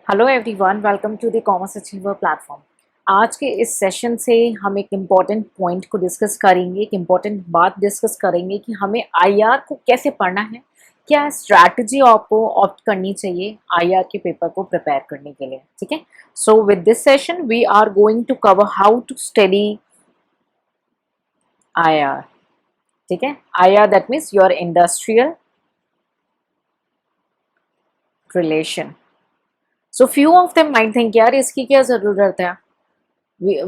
Hello everyone, welcome to the commerce achiever platform. आज के इस सेशन से हम एक इम्पॉर्टेंट पॉइंट को डिस्कस करेंगे, एक इम्पॉर्टेंट बात डिस्कस करेंगे कि हमें आईआर को कैसे पढ़ना है, क्या स्ट्रैटेजी आपको ऑप्ट करनी चाहिए आईआर के पेपर को प्रिपेयर करने के लिए। ठीक है, so with this session we are going to cover how to study IR. ठीक है, IR that means your industrial relation. So few of them might think यार इसकी क्या ज़रूरत है,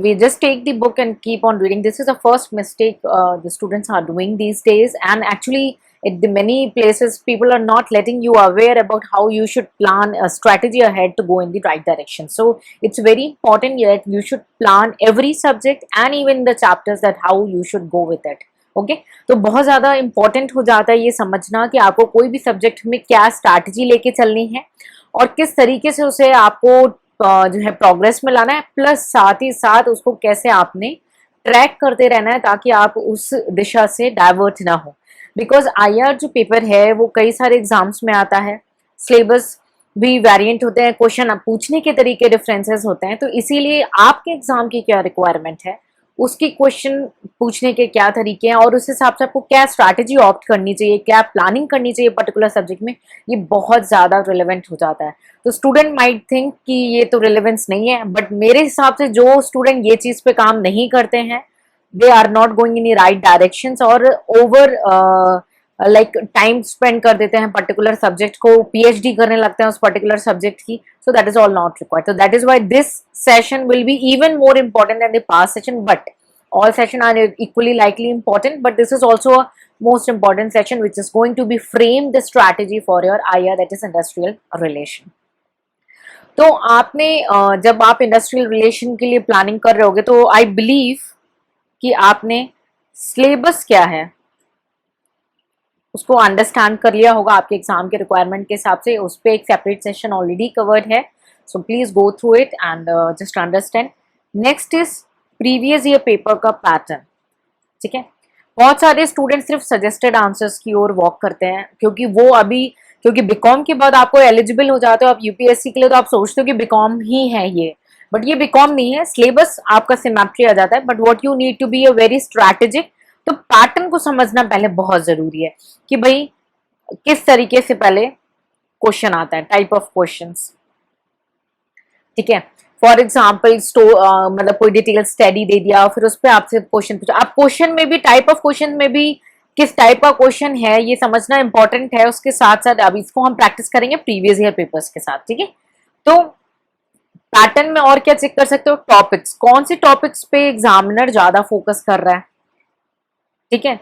we just take the book and keep on reading. This is the first mistake the students are doing these days, and actually at the many places people are not letting you aware about how you should plan a strategy ahead to go in the right direction. So it's very important that you should plan every subject and even the chapters that how you should go with it. Okay तो बहुत ज़्यादा important हो जाता है ये समझना कि आपको कोई भी सब्जेक्ट में क्या स्ट्रैटेजी लेके चलनी है और किस तरीके से उसे आपको जो है प्रोग्रेस में लाना है, प्लस साथ ही साथ उसको कैसे आपने ट्रैक करते रहना है ताकि आप उस दिशा से डाइवर्ट ना हो। बिकॉज आईआर जो पेपर है वो कई सारे एग्जाम्स में आता है, सिलेबस भी वेरिएंट होते हैं, क्वेश्चन पूछने के तरीके डिफरेंसेस होते हैं, तो इसीलिए आपके एग्जाम की क्या रिक्वायरमेंट है, उसकी क्वेश्चन पूछने के क्या तरीके हैं और उस हिसाब से आपको क्या स्ट्रैटेजी ऑप्ट करनी चाहिए, क्या प्लानिंग करनी चाहिए पर्टिकुलर सब्जेक्ट में, ये बहुत ज़्यादा रिलेवेंट हो जाता है। तो स्टूडेंट माइट थिंक कि ये तो रिलेवेंस नहीं है, बट मेरे हिसाब से जो स्टूडेंट ये चीज़ पे काम नहीं करते हैं they are not going in the right directions और ओवर लाइक टाइम स्पेंड कर देते हैं पर्टिकुलर सब्जेक्ट को, पीएचडी करने लगते हैं उस पर्टिकुलर सब्जेक्ट की। सो that is all not required. So that is why this session will be even more important than the past session, but all sessions are equally likely important, but this is also a most important session which is going to be frame the strategy for your IR, that is industrial relation. तो आपने जब आप industrial relation के लिए planning कर रहे होगे तो आई बिलीव कि आपने सिलेबस क्या है उसको अंडरस्टैंड कर लिया होगा आपके एग्जाम के रिक्वायरमेंट के हिसाब से। उस पर एक सेपरेट सेशन ऑलरेडी कवर्ड है, so please go through it and just understand. Next is previous year paper का पैटर्न। ठीक है, बहुत सारे स्टूडेंट सिर्फ सजेस्टेड आंसर्स की ओर वॉक करते हैं क्योंकि बीकॉम के बाद आपको एलिजिबल हो जाते हो आप यूपीएससी के लिए, तो आप सोचते हो कि बीकॉम ही है ये, बट ये बीकॉम नहीं है। सिलेबस आपका सिमेट्री आ जाता है, but what you need to be a very strategic. तो पैटर्न को समझना पहले बहुत जरूरी है कि भाई किस तरीके से पहले क्वेश्चन आता है, टाइप ऑफ क्वेश्चंस। ठीक है, फॉर एग्जाम्पल मतलब कोई डिटेल स्टडी दे दिया, फिर उस पर आपसे क्वेश्चन पूछा। आप क्वेश्चन में भी टाइप ऑफ क्वेश्चन में भी किस टाइप का क्वेश्चन है ये समझना इंपॉर्टेंट है। उसके साथ साथ अब इसको हम प्रैक्टिस करेंगे प्रीवियस ईयर पेपर्स के साथ। ठीक है, तो पैटर्न में और क्या चेक कर सकते हो, टॉपिक्स, कौन से टॉपिक्स पे एग्जामिनर ज्यादा फोकस कर रहा है। ठीक है,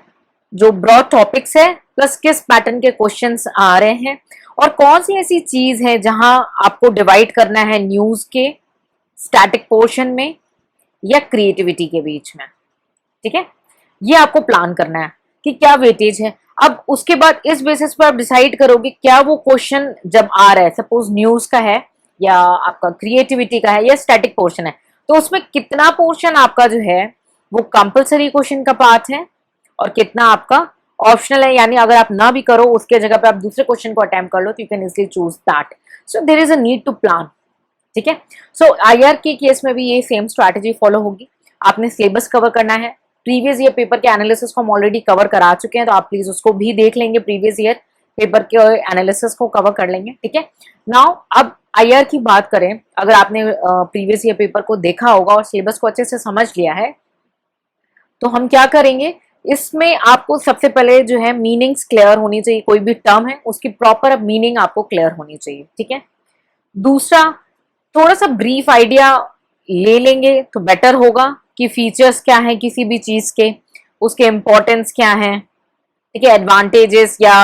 जो ब्रॉड टॉपिक्स है प्लस किस पैटर्न के क्वेश्चंस आ रहे हैं और कौन सी ऐसी चीज है जहां आपको डिवाइड करना है न्यूज के स्टैटिक पोर्शन में या क्रिएटिविटी के बीच में। ठीक है, ये आपको प्लान करना है कि क्या वेटेज है। अब उसके बाद इस बेसिस पर आप डिसाइड करोगे क्या वो क्वेश्चन जब आ रहा है, सपोज न्यूज का है या आपका क्रिएटिविटी का है या स्टैटिक पोर्शन है, तो उसमें कितना पोर्शन आपका जो है वो कंपल्सरी क्वेश्चन का पार्ट है और कितना आपका ऑप्शनल है, यानी अगर आप ना भी करो उसके जगह पे आप दूसरे क्वेश्चन को अटेम्प्ट कर लो तो you can easily choose that. So there is a need to plan. ठीक है, सो आईआर के केस में भी ये सेम स्ट्रैटेजी फॉलो होगी। आपने सिलेबस कवर करना है, प्रीवियस ईयर पेपर के एनालिसिस को हम ऑलरेडी कवर करा चुके हैं, तो आप प्लीज उसको भी देख लेंगे, प्रीवियस ईयर पेपर के एनालिसिस को कवर कर लेंगे। ठीक है, नाउ अब आईआर की बात करें, अगर आपने प्रीवियस ईयर पेपर को देखा होगा और सिलेबस को अच्छे से समझ लिया है तो हम क्या करेंगे, इसमें आपको सबसे पहले जो है मीनिंग्स क्लियर होनी चाहिए। कोई भी टर्म है उसकी प्रॉपर मीनिंग आपको क्लियर होनी चाहिए। ठीक है, दूसरा थोड़ा सा ब्रीफ आइडिया ले लेंगे तो बेटर होगा कि फीचर्स क्या है किसी भी चीज के, उसके इंपॉर्टेंस क्या है, ठीक है, एडवांटेजेस या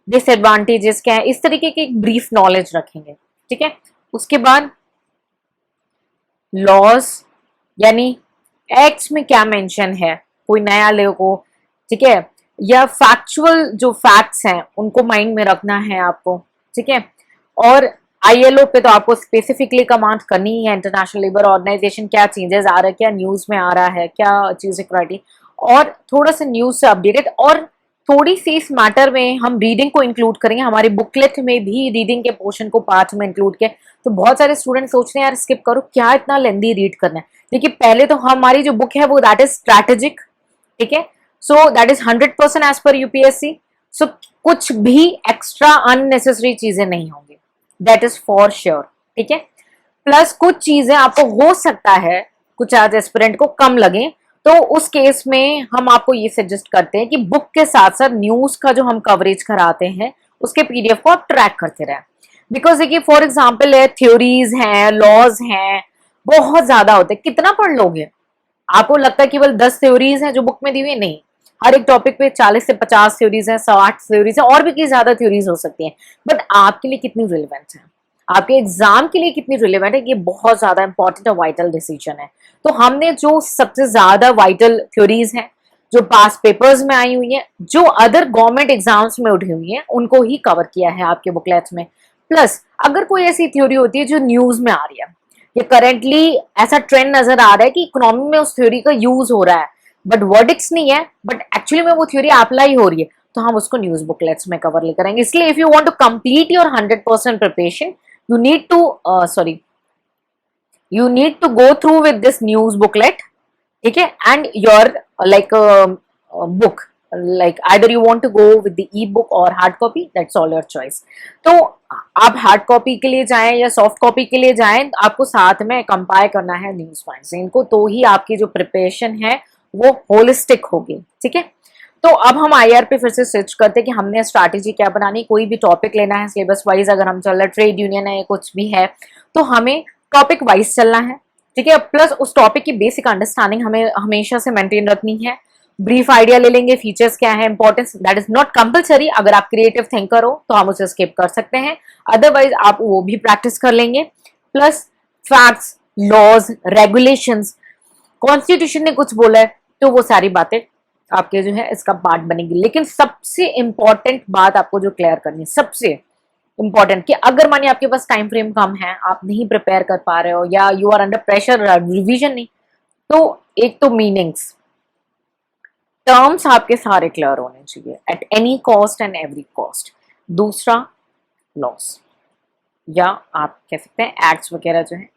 डिसएडवांटेजेस क्या है, इस तरीके की एक ब्रीफ नॉलेज रखेंगे। ठीक है, उसके बाद लॉज यानी एक्ट्स में क्या मेंशन है, कोई नया लोगो, ठीक है, या फैक्चुअल जो फैक्ट्स हैं उनको माइंड में रखना है आपको। ठीक है, और आईएलओ पे तो आपको स्पेसिफिकली कमांड करनी है, इंटरनेशनल लेबर ऑर्गेनाइजेशन क्या चेंजेस आ रहा है, क्या न्यूज में आ रहा है, क्या चीज इक्वालिटी, और थोड़ा सा न्यूज से अपडेटेड। और थोड़ी सी इस मैटर में हम रीडिंग को इंक्लूड करेंगे, हमारी बुकलेट में भी रीडिंग के पोर्शन को पार्ट में इंक्लूड किया तो बहुत सारे स्टूडेंट सोचते हैं यार स्किप करो, क्या इतना लेंदी रीड करना है। देखिए पहले तो हमारी जो बुक है वो दैट इज स्ट्रैटेजिक, ठीक है, so that is 100% as per UPSC. So कुछ भी एक्स्ट्रा अननेसेसरी चीजें नहीं होंगी, दैट इज फॉर श्योर, ठीक है। प्लस कुछ चीजें आपको हो सकता है कुछ आज एस्पिरेंट को कम लगे, तो उस केस में हम आपको ये सजेस्ट करते हैं कि बुक के साथ साथ न्यूज का जो हम कवरेज कराते हैं उसके पीडीएफ को आप ट्रैक करते रहें। बिकॉज देखिए फॉर एग्जाम्पल है, थ्योरीज हैं, लॉज हैं, बहुत ज्यादा होते हैं, कितना पढ़ लोगे? आपको लगता है केवल 10 थ्योरीज हैं जो बुक में दी हुई? नहीं, हर एक टॉपिक पे 40 से 50 थ्योरीज हैं, 60 थ्योरीज हैं, और भी कई ज्यादा थ्योरीज हो सकती हैं। बट आपके लिए कितनी रिलेवेंट है, आपके एग्जाम के लिए कितनी रिलेवेंट है, ये बहुत ज्यादा इंपॉर्टेंट और वाइटल डिसीजन है। तो हमने जो सबसे ज्यादा वाइटल थ्योरीज हैं जो पास पेपर्स में आई हुई हैं, जो अदर गवर्नमेंट एग्जाम्स में उठी हुई हैं, उनको ही कवर किया है आपके बुकलेट्स में। प्लस अगर कोई ऐसी थ्योरी होती है जो न्यूज में आ रही है, ये करेंटली ऐसा ट्रेंड नजर आ रहा है कि इकोनॉमी में उस थ्योरी का यूज हो रहा है, बट वर्डिक्स नहीं है, बट एक्चुअली में वो थ्योरी अप्लाई हो रही है, तो हम उसको न्यूज बुकलेट्स में कवर ले करेंगे। इसलिए if you want to complete your 100% preparation, you need to you need to go through with this news booklet, ठीक है, and your book, like either you want to go with the e-book or hard copy, that's all your choice। तो आप hard copy के लिए जाएं या soft copy के लिए जाएं, आपको साथ में कंपाइल करना है न्यूज मैगजीन को, तो ही आपकी जो प्रिपरेशन है वो होलिस्टिक होगी, ठीक है। तो अब हम आईआर पे फिर से स्विच करते हैं कि हमने स्ट्रैटेजी क्या बनानी। कोई भी टॉपिक लेना है सिलेबस वाइज, अगर हम चल रहे ट्रेड यूनियन है कुछ भी है, तो हमें टॉपिक वाइज चलना है, ठीक है। प्लस उस टॉपिक की बेसिक अंडरस्टैंडिंग हमें हमेशा से मेंटेन रखनी है। ब्रीफ आइडिया ले लेंगे, फीचर्स क्या है, importance, that is not compulsory. अगर आप क्रिएटिव थिंकर हो तो हम उसे स्किप कर सकते हैं, अदरवाइज आप वो भी प्रैक्टिस कर लेंगे। Plus facts, laws, regulations, constitution ने कुछ बोला है तो वो सारी बातें आपके जो है इसका पार्ट बनेगी। लेकिन सबसे इंपॉर्टेंट बात आपको जो क्लियर करनी है, सबसे इंपॉर्टेंट, कि अगर मानिए आपके पास टाइम फ्रेम कम है, आप नहीं प्रिपेयर कर पा रहे हो, या you are under pressure, revision नहीं, तो एक तो मीनिंग्स, टर्म्स आपके सारे क्लियर होने चाहिए at any cost and every cost. दूसरा लॉस, या आप कह सकते हैं एक्ट्स वगैरह जो है,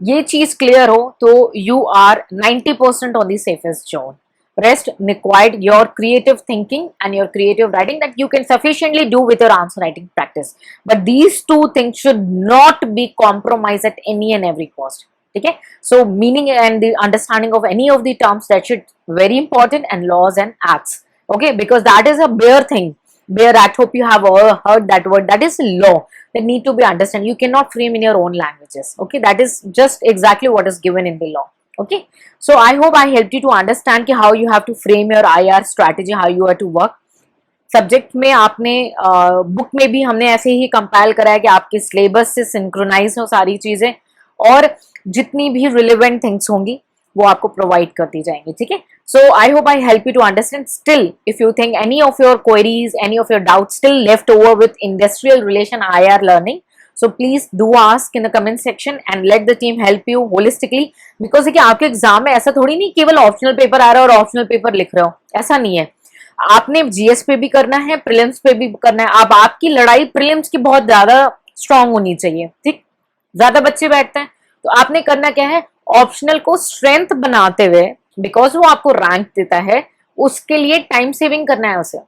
ये चीज क्लियर हो तो you are 90% on the safest zone. Rest required your creative thinking and your creative writing that you can sufficiently do with your answer writing practice. But these two things should not be compromised at any and every cost. Okay? So meaning and the understanding of any of the terms, that should very important, and laws and acts. Okay? Because that is a bare thing. Bare act, hope you have heard that word. That is law that need to be understood. You cannot frame in your own languages. Okay? That is just exactly what is given in the law. Okay, so I hope I helped you to understand कि how you have to frame your IR strategy, how you are to work। Subject में आपने book में भी हमने ऐसे ही compile करा है कि आपके सिलेबस से सिंक्रोनाइज हो सारी चीजें, और जितनी भी रिलेवेंट थिंग्स होंगी वो आपको प्रोवाइड करती जाएंगी, ठीक है। So I hope I help you to understand. Still if you think any of your queries, any of your doubt still left over with industrial relation IR learning, so please do ask in the comment section and let the team help you holistically। because देखिए आपके exam में ऐसा थोड़ी नहीं केवल optional paper आ रहा है और ऑप्शनल पेपर लिख रहे हो, ऐसा नहीं है। आपने जीएस पे भी करना है, प्रीलिम्स पे भी करना है। अब आपकी लड़ाई प्रीलिम्स की बहुत ज्यादा स्ट्रांग होनी चाहिए, ठीक, ज्यादा बच्चे बैठते हैं, तो आपने करना क्या है, ऑप्शनल को स्ट्रेंथ बनाते हुए, बिकॉज वो आपको रैंक देता है, उसके लिए टाइम सेविंग करना है उसे।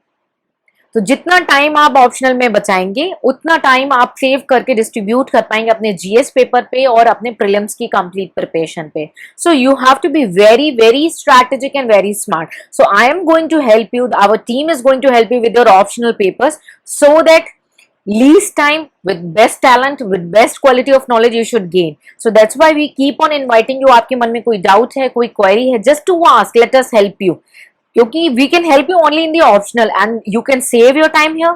तो जितना टाइम आप ऑप्शनल में बचाएंगे उतना टाइम आप सेव करके डिस्ट्रीब्यूट कर पाएंगे अपने जीएस पेपर पे और अपने प्रीलिम्स की कंप्लीट प्रिपरेशन पे। So you have to be very very strategic and very smart. So I am going to help you, our team is going to help you with your optional papers, so that least time with best talent with best quality of knowledge you should gain। so that's why we keep on inviting you। आपके मन में कोई doubt है, कोई query है, just to ask, let us help you, क्योंकि we can help you only in the optional and you can save your time here,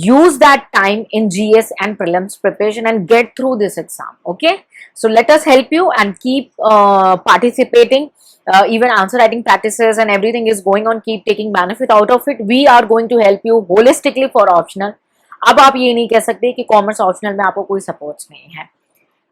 use that time in GS and prelims preparation and get through this exam। okay, so let us help you and keep participating, even answer writing practices and everything is going on, keep taking benefit out of it। we are going to help you holistically for optional। अब आप ये नहीं कह सकते कि commerce optional में आपको कोई सपोर्ट्स नहीं है।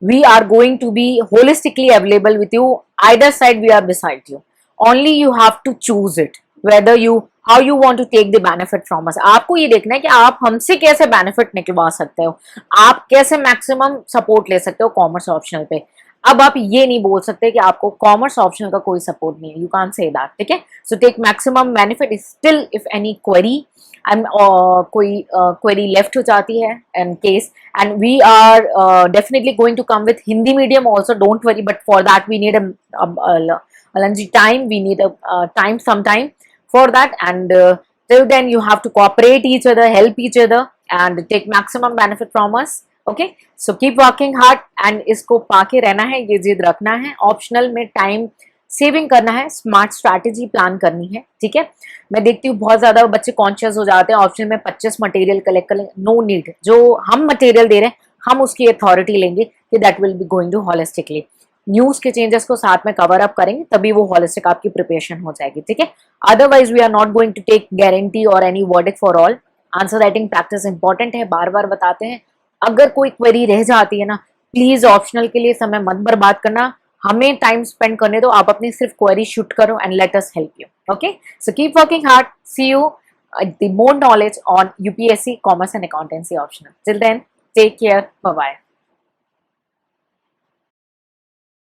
we are going to be holistically available with you, either side we are beside you, only you have to choose it। whether you how you want to take the benefit from us. आपको ये देखना है कि आप हमसे कैसे benefit निकलवा सकते हो, आप कैसे maximum support ले सकते हो कॉमर्स ऑप्शनल पे। अब आप ये नहीं बोल सकते कि आपको कॉमर्स ऑप्शनल का कोई सपोर्ट नहीं है, यू कांट से दैट, ठीक है। So take maximum benefit. Still if any query कोई क्वेरी लेफ्ट हो जाती है in case, and we are definitely going to come with Hindi medium also, don't worry, but for that we need a time, we need a time, some time for that, and till then you have to cooperate each other, help each other, and take maximum benefit from us. Okay, so keep working hard, and इसको पाके रहना है, ये जिद रखना है। Optional में time saving करना है, स्मार्ट स्ट्रैटेजी प्लान करनी है, ठीक है। मैं देखती हूँ बहुत ज्यादा बच्चे कॉन्शियस हो जाते हैं ऑप्शनल में 25 मटेरियल कलेक्ट करें, नो नीड। जो हम मटेरियल दे रहे हैं हम उसकी अथॉरिटी लेंगे कि that will be going to holistically. News के चेंजेस को साथ में कवर अप करेंगे तभी वो होलिस्टिक आपकी प्रिपरेशन हो जाएगी, ठीक है। Otherwise we are not going to take guarantee और any verdict for all. Answer writing practice important है, बार बार बताते हैं। अगर कोई क्वेरी रह जाती है ना, प्लीज ऑप्शनल के लिए समय मत बर्बाद करना, हमें टाइम स्पेंड करने दो, आप अपनी सिर्फ क्वेरी शूट करो and let us help you. Okay, so keep working hard, see you the more knowledge on UPSC commerce and accountancy optional. Till then take care, bye bye.